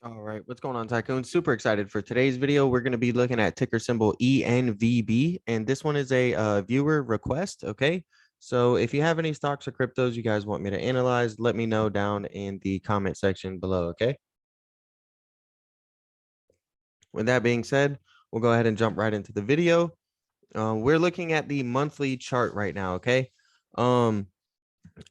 All right, what's going on, Tycoon? Super excited for today's video. We're going to be looking at ticker symbol ENVB, and this one is a viewer request. Okay, so if you have any stocks or cryptos you guys want me to analyze, let me know down in the comment section below. Okay, with that being said, we'll go ahead and jump right into the video. We're looking at the monthly chart right now. Okay,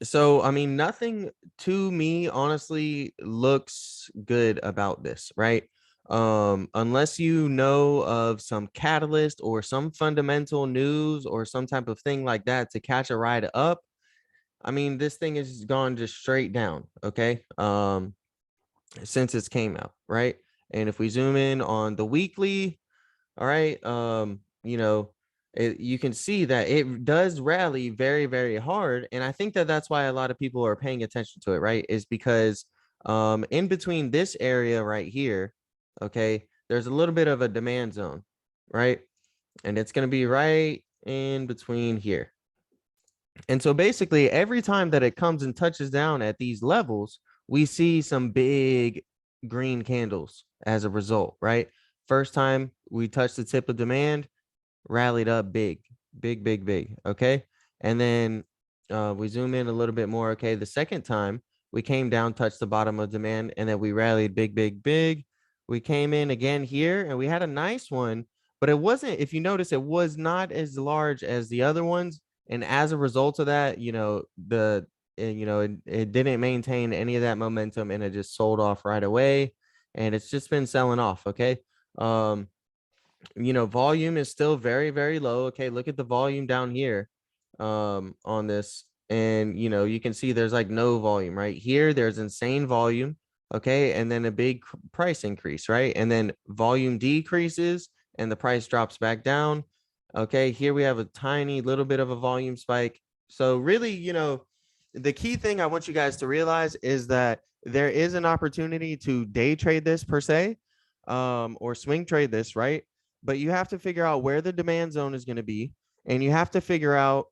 so I mean, nothing to me honestly looks good about this, right? Unless you know of some catalyst or some fundamental news or some type of thing like that to catch a ride up. I mean, this thing has gone just straight down, okay? Since it came out, right? And if we zoom in on the weekly, all right. You can see that it does rally very, very hard. And I think that that's why a lot of people are paying attention to it, right? Is because in between this area right here, okay, there's a little bit of a demand zone, right? And it's going to be right in between here. And so basically, every time that it comes and touches down at these levels, we see some big green candles as a result, right? First time we touched the tip of demand, rallied up big, big, big, big. Okay. And then we zoom in a little bit more. Okay. The second time we came down, touched the bottom of demand, and then we rallied big, big, big. We came in again here and we had a nice one, but it wasn't, if you notice, it was not as large as the other ones. And as a result of that, it didn't maintain any of that momentum and it just sold off right away. And it's just been selling off. Okay. Um, volume is still very, very low. Okay, look at the volume down here on this. And, you can see there's like no volume right here. There's insane volume. Okay, and then a big price increase, right? And then volume decreases and the price drops back down. Okay, here we have a tiny little bit of a volume spike. So really, the key thing I want you guys to realize is that there is an opportunity to day trade this per se, or swing trade this, right? But you have to figure out where the demand zone is going to be, and you have to figure out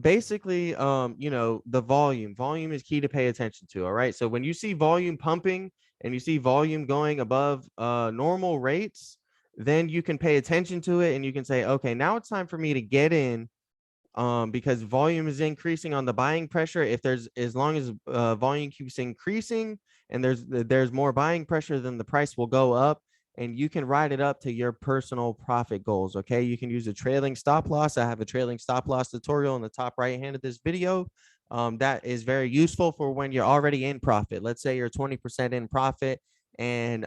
basically the volume is key to pay attention to. All right, so when you see volume pumping and you see volume going above normal rates, then you can pay attention to it and you can say, okay, now it's time for me to get in, because volume is increasing on the buying pressure. If there's, as long as volume keeps increasing and there's more buying pressure, then the price will go up and you can ride it up to your personal profit goals. Okay, you can use a trailing stop loss. I have a trailing stop loss tutorial in the top right hand of this video. That is very useful for when you're already in profit. Let's say you're 20% in profit and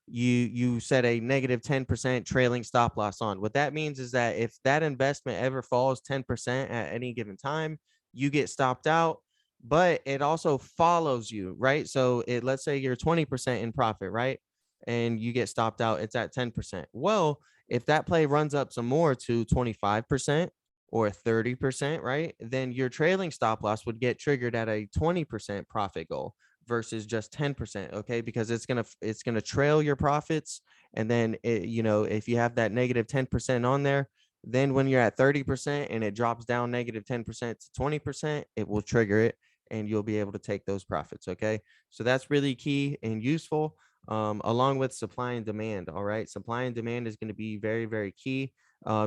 you set a negative 10% trailing stop loss on. What that means is that if that investment ever falls 10% at any given time, you get stopped out, but it also follows you, right? So let's say you're 20% in profit, right? And you get stopped out, it's at 10%. Well, if that play runs up some more to 25% or 30%, right? Then your trailing stop loss would get triggered at a 20% profit goal versus just 10%. Okay, because it's gonna trail your profits. And then if you have that negative 10% on there, then when you're at 30% and it drops down negative 10% to 20%, it will trigger it and you'll be able to take those profits. Okay, so that's really key and useful, along with supply and demand. All right, supply and demand is going to be very, very key.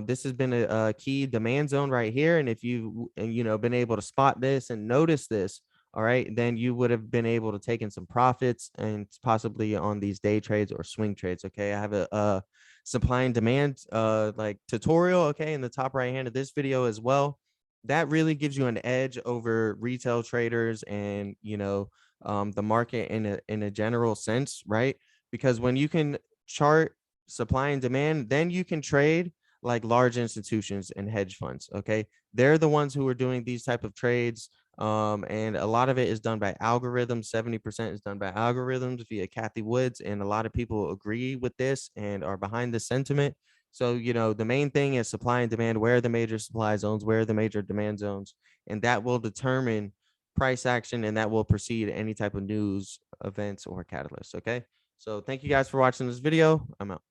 This has been a key demand zone right here, and if you've been able to spot this and notice this, all right, then you would have been able to take in some profits and possibly on these day trades or swing trades. Okay, I have a supply and demand like tutorial, okay, in the top right hand of this video as well. That really gives you an edge over retail traders and the market in a general sense, right? Because when you can chart supply and demand, then you can trade like large institutions and hedge funds. Okay, they're the ones who are doing these type of trades, and a lot of it is done by algorithms. 70% is done by algorithms via Kathy Woods, and a lot of people agree with this and are behind this sentiment. So the main thing is supply and demand. Where are the major supply zones? Where are the major demand zones? And that will determine price action, and that will precede any type of news events or catalysts. Okay, so thank you guys for watching this video. I'm out.